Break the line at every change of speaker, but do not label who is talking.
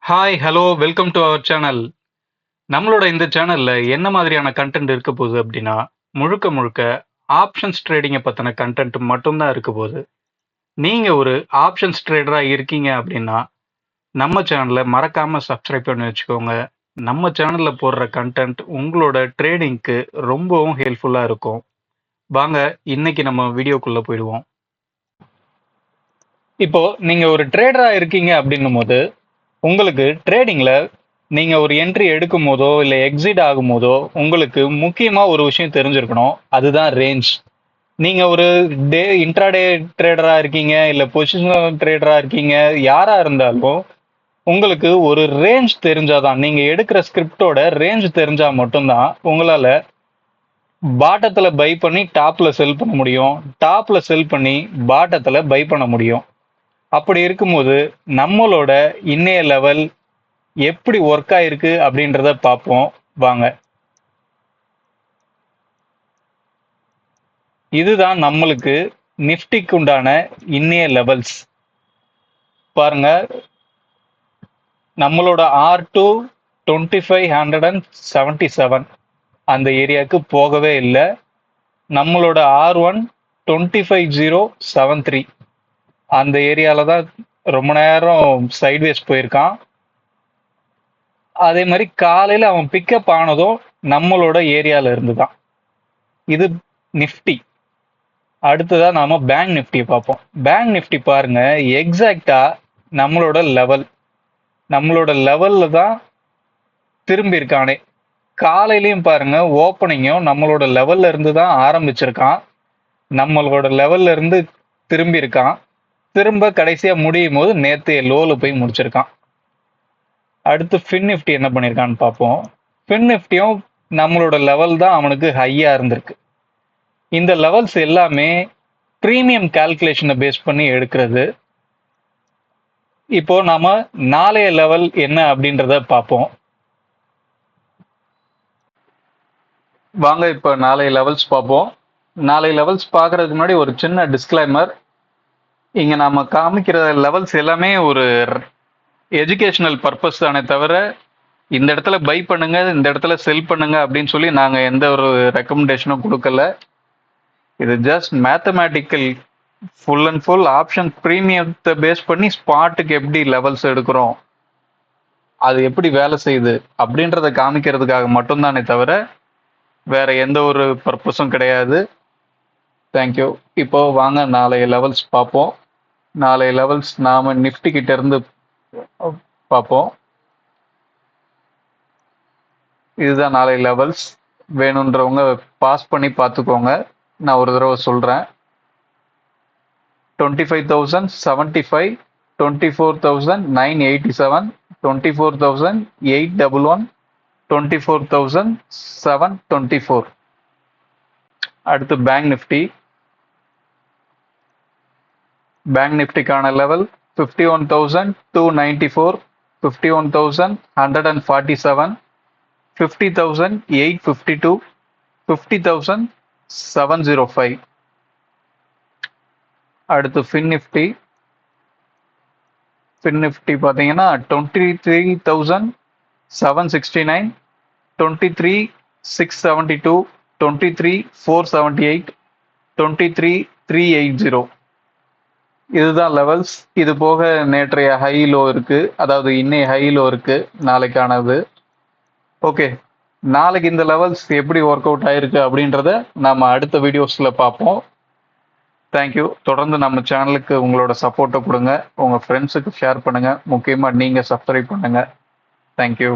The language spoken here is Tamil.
Hi, hello, welcome to our channel. நம்மளோட இந்த சேனல்ல என்ன மாதிரியான கண்டென்ட் இருக்க போகுது அப்படின்னா, முழுக்க முழுக்க ஆப்ஷன்ஸ் ட்ரேடிங்கை பத்தின கண்டென்ட் மட்டும்தான் இருக்க போகுது. நீங்க ஒரு ஆப்ஷன்ஸ் ட்ரேடரா இருக்கீங்க அப்படின்னா, நம்ம சேனலை மறக்காம சப்ஸ்கிரைப் பண்ணி வச்சுக்கோங்க. நம்ம சேனல்ல போடுற கண்டென்ட் உங்களோட ட்ரேடிங்க்கு ரொம்பவும் ஹெல்ப்ஃபுல்லா இருக்கும். வாங்க இன்னைக்கு நம்ம வீடியோக்குள்ள போயிடுவோம். இப்போ நீங்க ஒரு ட்ரேடரா இருக்கீங்க அப்படின்னும் போது உங்களுக்கு ட்ரேடிங்ல நீங்க ஒரு என்ட்ரி எடுக்கும் போதோ இல்ல எக்ஸிட் ஆகும் போதோ உங்களுக்கு முக்கியமா ஒரு விஷயம் தெரிஞ்சிருக்கணும். அதுதான் ரேஞ்ச். நீங்க ஒரு இன்ட்ராடே ட்ரேடரா இருக்கீங்க இல்ல பொசிஷனல் ட்ரேடரா இருக்கீங்க, யாரா இருந்தாலும் உங்களுக்கு ஒரு ரேஞ்ச் தெரிஞ்சாதான், நீங்க எடுக்கிற ஸ்கிரிப்டோட ரேஞ்ச் தெரிஞ்சா மட்டும்தான் உங்களால பாட்டத்துல பை பண்ணி டாப்ல செல் பண்ண முடியும், டாப்ல செல் பண்ணி பாட்டத்துல பை பண்ண முடியும். அப்படி இருக்கும்போது நம்மளோட இன்னைய லெவல் எப்படி ஒர்க் ஆயிருக்கு அப்படின்றத பார்ப்போம் வாங்க. இதுதான் நம்மளுக்கு நிஃப்டிக்கு உண்டான இன்னைய லெவல்ஸ். பாருங்க, நம்மளோட R2 2577 அந்த ஏரியாவுக்கு போகவே இல்லை. நம்மளோட R1 25073 அந்த ஏரியால தான் ரொம்ப நேரம் சைட்வேஸ் போயிருக்கான். அதே மாதிரி காலையில அவன் பிக்கப் ஆனதும் நம்மளோட ஏரியால இருந்து தான். இது நிஃப்டி. அடுத்ததா நாம பேங்க் நிஃப்டி பார்ப்போம். பேங்க் நிஃப்டி பாருங்க, எக்ஸாக்டா நம்மளோட லெவல்ல தான் திரும்பி இருக்கானே. காலையிலயும் பாருங்க, ஓப்பனிங்கும் நம்மளோட லெவல்ல இருந்து தான் ஆரம்பிச்சிருக்கான், நம்மளோட லெவல்ல இருந்து திரும்பி இருக்கான், திரும்ப கடைசியா முடியும் போது நேத்தைய லோல போய் முடிச்சிருக்கான். அடுத்து ஃபின் நிஃப்டி என்ன பண்ணிருக்கான்னு பார்ப்போம். ஃபின் நிஃப்டியும் நம்மளோட லெவல் தான் அவனுக்கு ஹையா இருந்திருக்கு. இந்த லெவல்ஸ் எல்லாமே பிரீமியம் கால்குலேஷனை பேஸ் பண்ணி எடுக்கிறது. இப்போ நாம நாளைய லெவல் என்ன அப்படின்றத பார்ப்போம் வாங்க. இப்போ நாளைய லெவல்ஸ் பார்ப்போம். நாளைய லெவல்ஸ் பார்க்கறதுக்கு முன்னாடி ஒரு சின்ன டிஸ்க்ளைமர். இங்க நாம காமிக்கிற லெவல்ஸ் எல்லாமே ஒரு எஜுகேஷனல் பர்பஸ் தானே தவிர, இந்த இடத்துல பை பண்ணுங்க, இந்த இடத்துல செல் பண்ணுங்க அப்படின்னு சொல்லி நாங்க எந்த ஒரு ரெக்கமெண்டேஷனும் கொடுக்கல. இது just mathematical, full and full option ப்ரீமியத்தை பேஸ் பண்ணி ஸ்பாட்டுக்கு எப்படி லெவல்ஸ் எடுக்கிறோம், அது எப்படி வேலை செய்யுது அப்படின்றத காமிக்கிறதுக்காக மட்டும்தானே தவிர வேற எந்த ஒரு பர்பஸும் கிடையாது. தேங்க்யூ. இப்போ வாங்க நாளைய லெவல்ஸ் பார்ப்போம். நாளைய லெவல்ஸ் நாம நிஃப்டி கிட்ட இருந்து பார்ப்போம். இதுதான் நாளைய லெவல்ஸ். வேணுன்றவங்க பாஸ் பண்ணி பார்த்துக்கோங்க. நான் ஒரு தடவை சொல்றேன். 25,075, 24,987, 24,811, 24,724. அடுத்து பேங்க் நிஃப்டி. பேங்க் நிஃப்டிக்கான லெவல் 51,294, 51,147, 50,852, 50,705. அடுத்து ஃபின் நிஃப்டி. ஃபின் நிஃப்டி பார்த்தீங்கன்னா 23,769, 23,672, 23,478, 23,380. இதுதான் லெவல்ஸ். இது போக நேற்றைய ஹை லோ இருக்கு, அதாவது இன்னைய ஹை லோ இருக்கு நாளைக்கானது. ஓகே, நாளைக்கு இந்த லெவல்ஸ் எப்படி ஒர்க் அவுட் ஆயிருக்கு அப்படின்றத நாம அடுத்த வீடியோஸ்ல பார்ப்போம். தேங்க்யூ. தொடர்ந்து நம்ம சேனலுக்கு உங்களோட சப்போர்ட்டை கொடுங்க, உங்க ஃப்ரெண்ட்ஸுக்கு ஷேர் பண்ணுங்க, முக்கியமா நீங்க சப்ஸ்கிரைப் பண்ணுங்க. தேங்க்யூ.